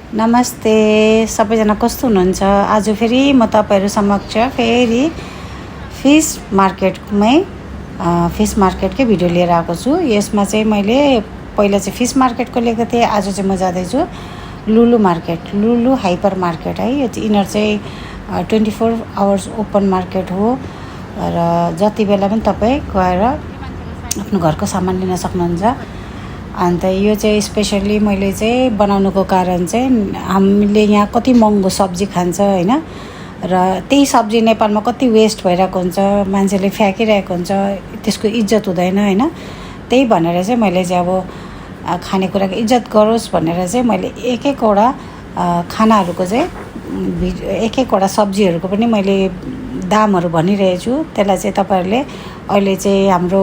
नमस्ते सबैजना कस्तो हुनुहुन्छ। आज फेरि म तपाईहरु समक्ष फेरि फिश मार्केटकै भिडियो लिएर आएको छु। यसमा चाहिँ मैले पहिला चाहिँ फिश मार्केटको लिएको थिएँ, आज चाहिँ म जाँदैछु Lulu market, Lulu hyper market है। यो चाहिँ यिनीहरु चाहिँ 24 आवर्स ओपन मार्केट हो र जति बेला पनि तपाई गएर आफ्नो घरको सामान लिन सक्नुहुन्छ। अन्त यो चाहिँ स्पेशली मैले चाहिँ बनाउनुको कारण चाहिँ हामीले यहाँ कति महँगो सब्जी खान्छ हैन, र त्यही सब्जी नेपालमा कति वेस्ट भइरहेको हुन्छ, मान्छेले फ्याँकिरहेको हुन्छ, त्यसको इज्जत हुँदैन हैन। त्यही भनेर चाहिँ मैले चाहिँ अब खानेकुराको इज्जत गरोस् भनेर चाहिँ मैले एक-एकवटा खानाहरुको चाहिँ एक-एकवटा सब्जीहरुको पनि मैले दामहरु भनिरहेछु। त्यसलाई चाहिँ तपाईहरुले अहिले चाहिँ हाम्रो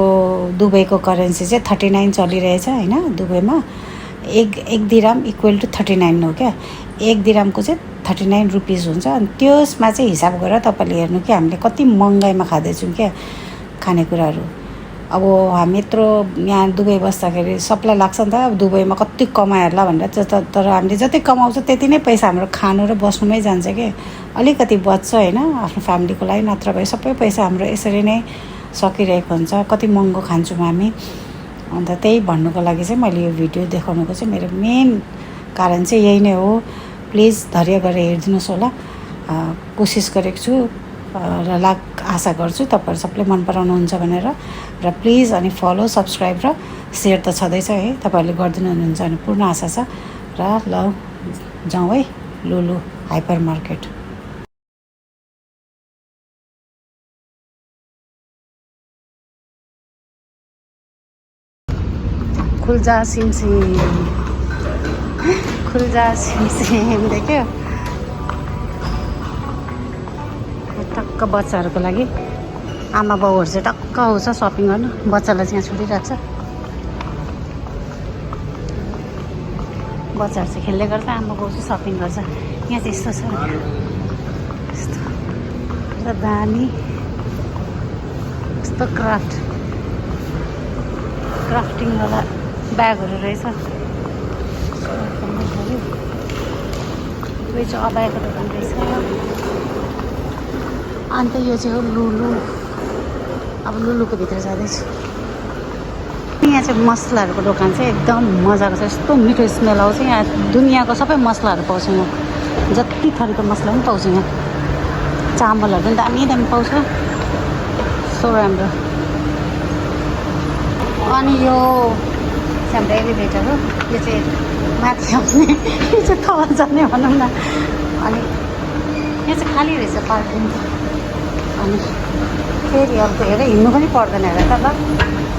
दुबईको करेन्सी चाहिँ 39 चलिरहेछ हैन। दुबईमा एक दिराम इक्वल टु 39 हो क्या। एक दिरामको चाहिँ 39 रुपीस हुन्छ। अनि त्यसमा चाहिँ हिसाब गरेर तपाईले हेर्नु कि हामीले कति महँगाईमा खादैछौं क्या खानेकुराहरु। अब हामी यत्रो यहाँ दुबई बस्दाखेरि सबलाई लाग्छ नि त अब दुबईमा कति कमाएला भनेर, तर हामीले जति कमाउँछ त्यति नै पैसा हाम्रो खानु र बस्नुमै जान्छ के। अलिकति बच्छ हैन आफ्नो फ्यामिलीको लागि, नत्र भए सबै पैसा हाम्रो यसरी नै सकिरहेको हुन्छ। कति महँगो खान्छौँ हामी। अन्त त्यही भन्नुको लागि चाहिँ मैले यो भिडियो देखाउनुको चाहिँ मेरो मेन कारण चाहिँ यही नै हो। प्लिज धैर्य गरेर हेर्दिनुस् होला। कोसिस गरेको छु र आशा गर्छु तपाईहरु सबैले मन पराउनुहुन्छ भनेर। र प्लिज अनि फलो, सब्स्क्राइब र शेयर त छँदैछ है, तपाईहरुले गर्दिनु हुनुहुन्छ भने पूर्ण आशा छ। र ल जाउँ है लुलु हाइपर मार्केट। खुलजा सिमसिम देख्यो। टक्क बच्चाहरुको लागि आमा बाउहरु चाहिँ टक्क आउँछ शपिङ गर्न, बच्चालाई चाहिँ छोडिराख्छ। बच्चाहरु चाहिँ खेल्दै गर्छ, आमा बाउ चाहिँ शपिङ गर्छ। यहाँ चाहिँ यस्तो छ, यस्तो दामी यस्तो क्राफ्टिङ वाला ब्यागहरु रहेछ। यो चाहिँ अबाएको दोकान रहेछ। अन्त यो चाहिँ हो लुलु। अब लुलुको भित्र जाँदैछु। यहाँ चाहिँ मसलाहरुको दोकान चाहिँ एकदम मजाको छ। यस्तो मिठो स्मेल आउँछ। यहाँ दुनियाँको सबै मसलाहरु पाउँछ। यहाँ जति थरीको मसला पनि पाउँछ। यहाँ चामलहरु पनि दामी दामी पाउँछ, सो राम्रो। अनि यो हाम्रो एलिभेटर हो। यो चाहिँ माथि आउने, यो चाहिँ तल जाने भनौँ न। अनि यहाँ चाहिँ खाली रहेछ पार्किङ। अनि फेरि अर्को हेर हिँड्नु पनि पर्दैन हेर त। ल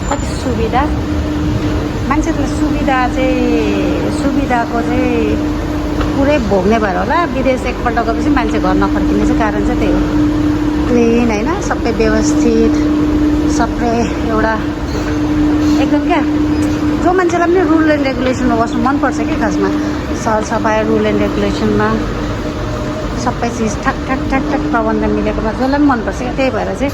कति सुविधा मान्छेले सुविधाको चाहिँ पुरै भोग्ने भएर होला। विदेश एकपल्ट गएपछि मान्छे घर नफर्किने चाहिँ कारण चाहिँ त्यही हो। क्लिन हैन, सबै व्यवस्थित, सबै एउटा एकदम क्या। जो मान्छेलाई पनि रुल एन्ड रेगुलेसनमा बस्नु मनपर्छ कि खासमा, सरसफाइ रुल एन्ड रेगुलेसनमा सबै चिज ठक ठक ठक ठक प्रबन्ध मिलेकोमा जसलाई पनि मनपर्छ क्या। त्यही भएर चाहिँ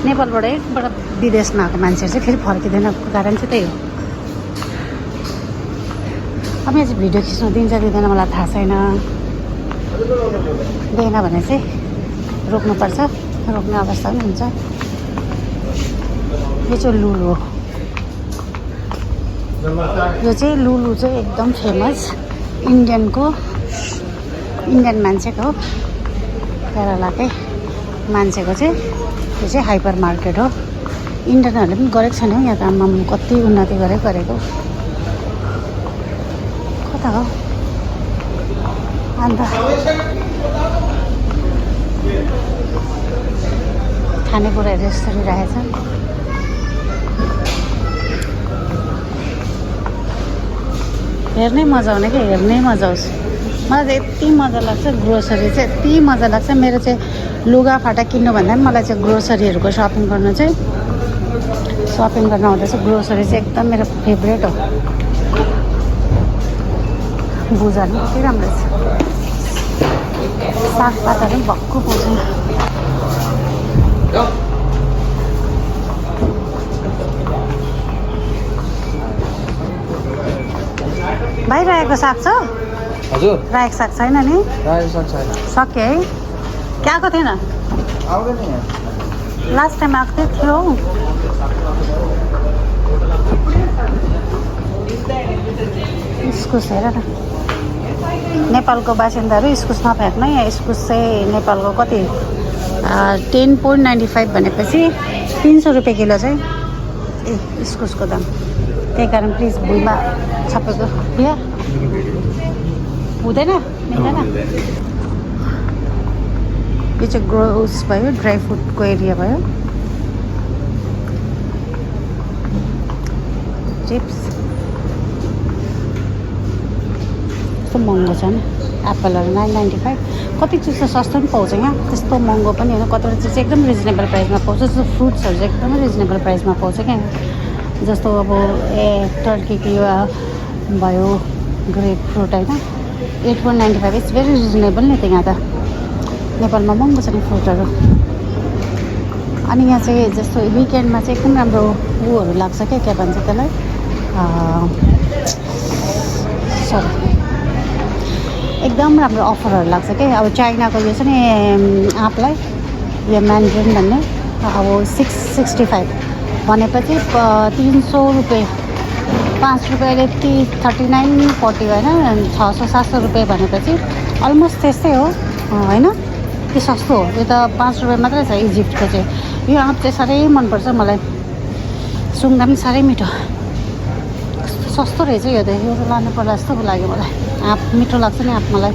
नेपालबाट एकबाट विदेशमा आएको मान्छेहरू चाहिँ फेरि फर्किँदैन, कारण चाहिँ त्यही हो। अब यहाँ चाहिँ भिडियो खिच्नु दिन्छ दिँदैन मलाई थाहा छैन। दिएन भने चाहिँ रोक्नुपर्छ, रोक्ने अवस्था पनि हुन्छ। यो चाहिँ लुलु हो। यो चाहिँ लुलु चाहिँ एकदम फेमस इन्डियन मान्छेको हो, केरलाकै मान्छेको चाहिँ यो चाहिँ हाइपर मार्केट हो। इन्डियनहरूले पनि गरेको छैन यहाँ त। आमा कति उन्नति गरेको कता हो। अन्त खानेकुराहरू यसरी राखेको छ। हेर्नै मजा आउने क्या, हेर्नै मजा आउँछ। मलाई चाहिँ यति मजा लाग्छ ग्रोसरी चाहिँ, यति मजा लाग्छ। मेरो चाहिँ लुगाफाटा किन्नु भन्दा पनि मलाई चाहिँ ग्रोसरीहरूको सपिङ गर्न आउँदा चाहिँ ग्रोसरी चाहिँ एकदम मेरो फेभरेट हो। बुझार पनि कति राम्रो छ। सागपातहरू पनि भक्कु पाउँछ। बाहिर आएको साग छ। हजुर रायोको साग छैन नि रायो साग छैन सक्यो है क्या आएको थिएन आउँदैन यहाँ लास्ट टाइम आएको थियो इस्कुस हेर न नेपालको बासिन्दाहरू इस्कुस नफ्याँक्नु यहाँ इस्कुस चाहिँ नेपालको कति 10.95 भनेपछि 300 रुपियाँ किलो चाहिँ ए इस्कुसको दाम त्यही कारण प्लिज भुइँमा छपेको बिहा हुँदैन मिल्दैन यो चाहिँ ग्रोस भयो ड्राई फ्रुटको एरिया भयो चिप्स कस्तो महँगो छ नि एप्पलहरू 9.95 कति चिज त सस्तो पनि पाउँछ यहाँ त्यस्तो महँगो पनि होइन कतिवटा चिज चाहिँ एकदम रिजनेबल प्राइसमा पाउँछ जस्तो फ्रुट्सहरू चाहिँ एकदमै रिजनेबल प्राइसमा पाउँछ क्या जस्तो अब टर्कीको यो भयो ग्रेप फ्रुट होइन 8.95 इट्स भेरी रिजनेबल नि त यहाँ त नेपालमा महँगो छ नि फ्रुटहरू अनि यहाँ चाहिँ जस्तो विकेन्डमा चाहिँ एकदम राम्रो ऊहरू लाग्छ क्या भन्छ त्यसलाई सरी एकदम राम्रो अफरहरू लाग्छ क्या अब चाइनाको यो छ नि आँपलाई यो म्यान्ड्रिन भन्ने अब 665 भनेपछि 300 रुपियाँ 5 रुपियाँले 39 40 होइन 600-700 रुपियाँ भनेपछि अलमोस्ट त्यस्तै हो होइन त्यो सस्तो हो यो त 5 रुपियाँ मात्रै छ इजिप्टको चाहिँ यो आँप चाहिँ साह्रै मनपर्छ मलाई सुँग्दा पनि साह्रै मिठो कस्तो सस्तो रहेछ यो त यो लानु पर्ला जस्तो लाग्यो मलाई आँप मिठो लाग्छ नि आँप मलाई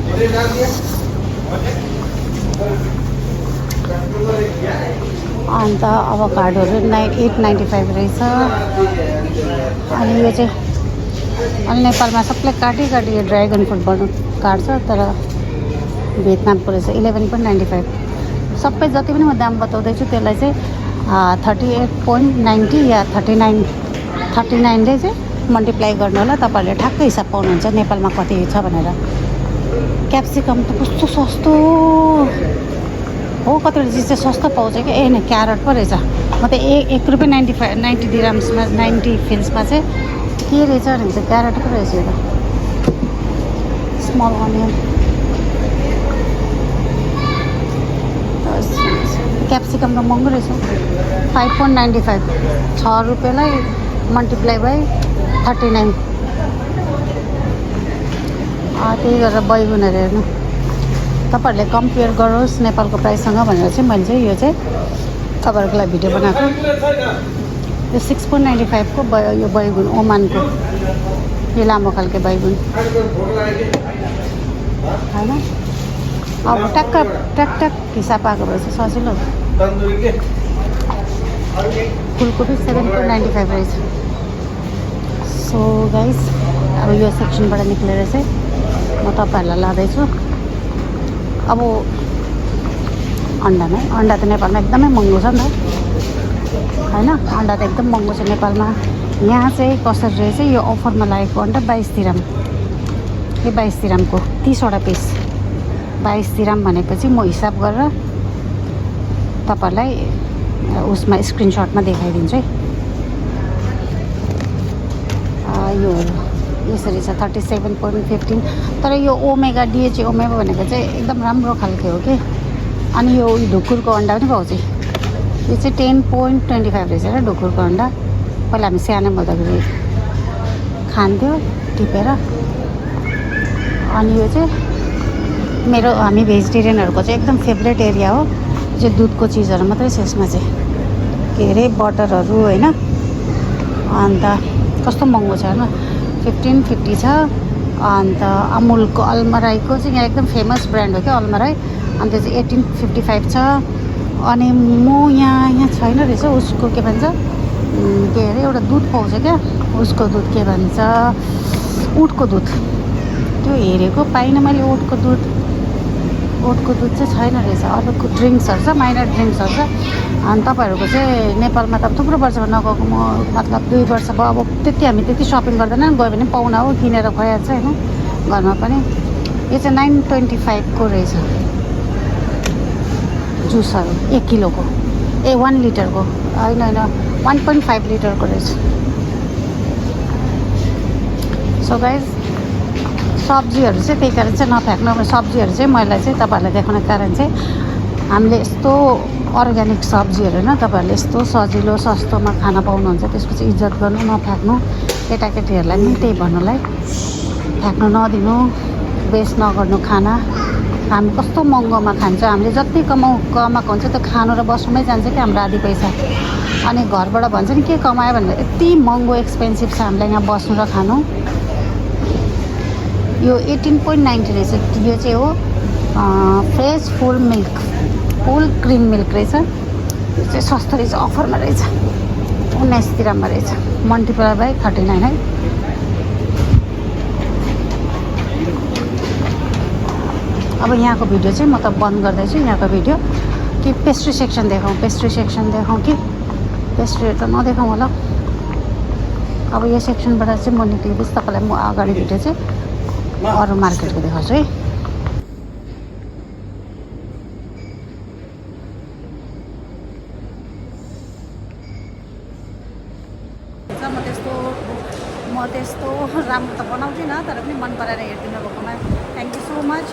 अन्त अभोकाडोहरू 8.95 रहेछ अनि यो चाहिँ अनि नेपालमा सबले काटी यो ड्र्यागन फ्रुट काट्छ तर भियतनामको रहेछ 11.95 सबै जति पनि म दाम बताउँदैछु त्यसलाई चाहिँ 38.90 या 39ले चाहिँ मल्टिप्लाई गर्नु होला तपाईँहरूले ठ्याक्कै हिसाब पाउनुहुन्छ नेपालमा कति छ भनेर क्याप्सिकम त कस्तो सस्तो हो कतिवटा चिज चाहिँ सस्तो पाउँछ कि ए न क्यारट पो रहेछ म त 1 रुपियाँ 90 दिराम्समा 90 फिल्समा चाहिँ के रहेछ भने चाहिँ क्यारट पो रहेछ यो त स्मल अनियन क्याप्सिकम त महँगो रहेछ 5.95 6 रुपियाँलाई मल्टिप्लाई बाई 39 त्यही गरेर बैगुनहरू हेर्नु तपाईँहरूले कम्पेयर गरोस् नेपालको प्राइससँग भनेर चाहिँ मैले चाहिँ यो चाहिँ तपाईँहरूको लागि भिडियो बनाएको यो 6.95 को यो बैगुन ओमानको यो लामो खालको बैगुन होइन अब ट्याक हिसाब आएको भएछ सजिलो फुलकोपी 7.95 रहेछ सो गाइस अब यो सेक्सनबाट निक्लेर चाहिँ म तपाईँहरूलाई लाँदैछु अब अन्डा त नेपालमा एकदमै महँगो छ नि त होइन अन्डा त एकदम महँगो छ नेपालमा यहाँ चाहिँ कसरी रहेछ यो अफरमा लागेको अन्डा 22 दिराम यो 22 दिरामको 30वटा पिस 22 दिराम भनेपछि म हिसाब गरेर तपाईँहरूलाई उसमा स्क्रिनसटमा देखाइदिन्छु है यो यसरी छ 37.15 तर यो ओमेगा डिएचए ओमेगा भनेको चाहिँ एकदम राम्रो खालको हो कि अनि यो ढुकुरको अन्डा पनि पाउँछ यो चाहिँ 10.25 रहेछ र ढुकुरको अन्डा पहिला हामी सानो हुँदाखेरि खान्थ्यो टिपेर अनि यो चाहिँ मेरो हामी भेजिटेरियनहरूको चाहिँ एकदम फेभरेट एरिया हो चाहिँ दुधको चिजहरू मात्रै छ यसमा चाहिँ के अरे बटरहरू होइन अन्त कस्तो महँगो छ होइन 1550 छ अन्त अमुलको अलमराईको चाहिँ यहाँ एकदम फेमस ब्रान्ड हो क्या अलमराई अनि त्यो चाहिँ 1855 छ अनि म यहाँ छैन रहेछ उसको के भन्छ के अरे एउटा दुध पाउँछ क्या उसको दुध के भन्छ उटको दुध त्यो हेरेको पाइनँ मैले ओटको दुध चाहिँ छैन रहेछ अरूको ड्रिङ्क्सहरू छ माइनर ड्रिङ्क्सहरू छ अनि तपाईँहरूको चाहिँ नेपालमा त अब थुप्रो वर्षमा नगएको म मतलब 2 वर्ष भयो अब हामी त्यति सपिङ गर्दैन गयो भने पाहुना हो किनेर खुवाइहाल्छ होइन घरमा पनि यो चाहिँ 9.25 को रहेछ जुसहरू 1 किलोको 1 लिटरको होइन 1.5 लिटरको रहेछ सो गाइज सब्जीहरू चाहिँ त्यही कारण चाहिँ नफ्याँक्नु। सब्जीहरू चाहिँ मैले चाहिँ तपाईँहरूलाई देखाउने कारण चाहिँ हामीले यस्तो अर्ग्यानिक सब्जीहरू होइन तपाईँहरूले यस्तो सजिलो सस्तोमा खाना पाउनुहुन्छ, त्यसको चाहिँ इज्जत गर्नु, नफ्याँक्नु। केटाकेटीहरूलाई नि त्यही भन्नुलाई, फ्याँक्नु नदिनु, वेस्ट नगर्नु खाना। हामी कस्तो महँगोमा खान्छ, हामीले जति कमाएको हुन्छ त्यो खानु र बस्नुमै जान्छ कि हाम्रो आधी पैसा। अनि घरबाट भन्छ नि के कमायो भनेर, यति महँगो एक्सपेन्सिभ छ हामीलाई यहाँ बस्नु र खानु। यो 18.90 रहेछ। यो चाहिँ हो फ्रेस फुल क्रिम मिल्क रहेछ। यो चाहिँ सस्तो रहेछ, अफरमा रहेछ, 19 तिरामा रहेछ। मल्टिप्लाई बाई 39 है। अब यहाँको भिडियो चाहिँ म त बन्द गर्दैछु। यहाँको भिडियो कि पेस्ट्री सेक्सन देखाउँ कि पेस्ट्रीहरू त नदेखाउँ होला। अब यो सेक्सनबाट चाहिँ म निक्लिँदैछु। तपाईँलाई म अगाडि भिडियो चाहिँ अरू मार्केटको देखाउँछु है। म त्यस्तो राम्रो त बनाउँदिनँ, तर पनि मन पराएर हेरिदिनु भएकोमा थ्याङ्क यू सो मच।